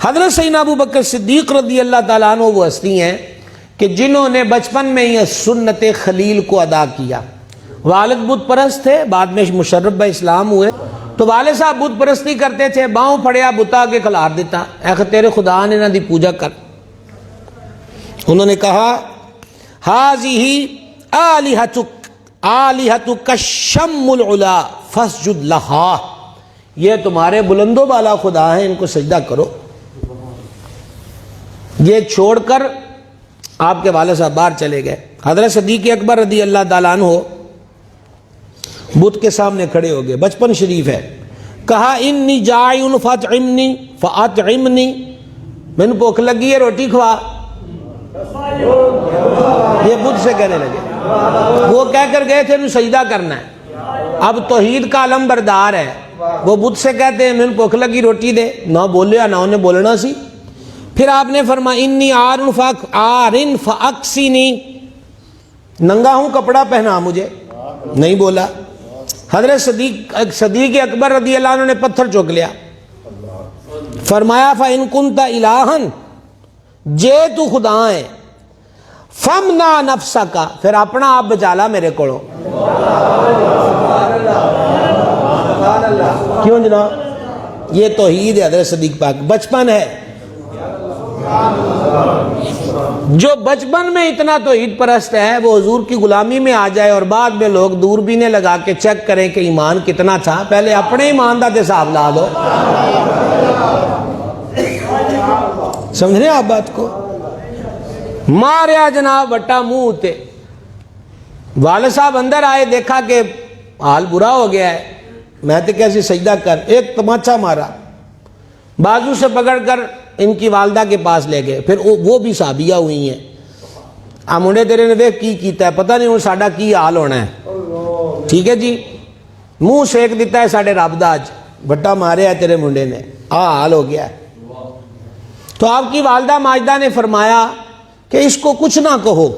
حضرت سیدنا ابو بکر صدیق رضی اللہ تعالیٰ عنہ وہ ہستی ہیں کہ جنہوں نے بچپن میں یہ سنت خلیل کو ادا کیا۔ والد بت پرست تھے، بعد میں مشرف بہ اسلام ہوئے، تو والد صاحب بت پرستی کرتے تھے، باؤں پھڑیا بتا کے کھلار دیتا، اے تیرے خدا نے نہ دی پوجا کر۔ انہوں نے کہا ہذہ آلہتک الشم العلا فاسجد لہا، یہ تمہارے بلند و بالا خدا ہیں، ان کو سجدہ کرو۔ یہ چھوڑ کر آپ کے والد صاحب باہر چلے گئے۔ حضرت صدیق اکبر رضی اللہ تعالیٰ عنہ بت کے سامنے کھڑے ہو گئے، بچپن شریف ہے، کہا انی جائع فاطعمنی فاطعمنی، میں نے بھوک لگی ہے روٹی کھوا۔ یہ بت سے کہنے لگے، وہ کہہ کر گئے تھے انہوں سجدہ کرنا ہے، اب توحید کا علم بردار ہے، وہ بت سے کہتے ہیں میں نے بھوک لگی روٹی دے، نہ بولیا نہ انہیں بولنا سی۔ پھر آپ نے فرمایا انی عارن فاکسینی، ننگا ہوں کپڑا پہنا مجھے، نہیں بولا۔ حضرت صدیق اکبر رضی اللہ عنہ نے پتھر چوک لیا، فرمایا فَإِن كُنْتَ إِلَٰهًا، جے تو خدا ہے، فَمْنَعْ نَفْسَكَ، پھر اپنا آپ بچالا میرے کوڑو۔ کیوں جناب؟ یہ توحید ہے حضرت صدیق پاک، بچپن ہے۔ جو بچپن میں اتنا توحید پرست ہے وہ حضور کی غلامی میں آ جائے اور بعد میں لوگ دوربینیں لگا کے چیک کریں کہ ایمان کتنا تھا، پہلے اپنے ایمان دا حساب لا دو۔ سمجھ رہے ہیں آپ بات کو؟ ماریا جناب وٹا منہ تے، والد صاحب اندر آئے، دیکھا کہ حال برا ہو گیا ہے، میں تو کیسے سجدہ کر، ایک تماچا مارا، بازو سے پکڑ کر ان کی والدہ کے پاس لے گئے۔ پھر وہ بھی صحابیہ ہوئی ہیں، منڈے تیرے نے دیکھ کی کیتا ہے، پتہ نہیں ہوں ساڈا کی حال ہونا ہے، ٹھیک ہے جی، منہ سیک دیتا ہے ساڈے رب دا، اج بٹا مارے ہے تیرے منڈے نے، حال ہو گیا ہے۔ تو آپ کی والدہ ماجدہ نے فرمایا کہ اس کو کچھ نہ کہو،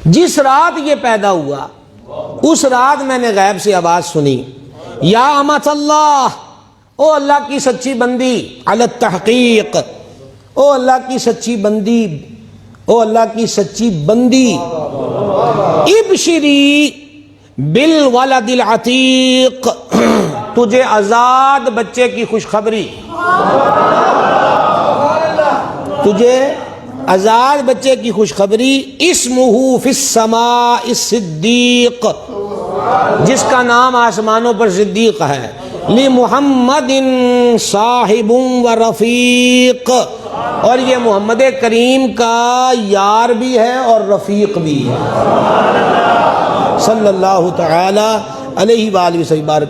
جس رات یہ پیدا ہوا اس رات میں نے غیب سے آواز سنی، یا امت اللہ، او اللہ کی سچی بندی، علی التحقیق، او اللہ کی سچی بندی، او اللہ کی سچی بندی، ابشری بالولد العتیق، تجھے آزاد بچے کی خوشخبری، تجھے آزاد بچے کی خوشخبری، اسمہ فی السماء الصدیق، جس کا نام آسمانوں پر صدیق ہے، لمحمد صاحب و رفیق، اور یہ محمد کریم کا یار بھی ہے اور رفیق بھی ہے، صلی اللہ تعالی علیہ وآلہ وسلم۔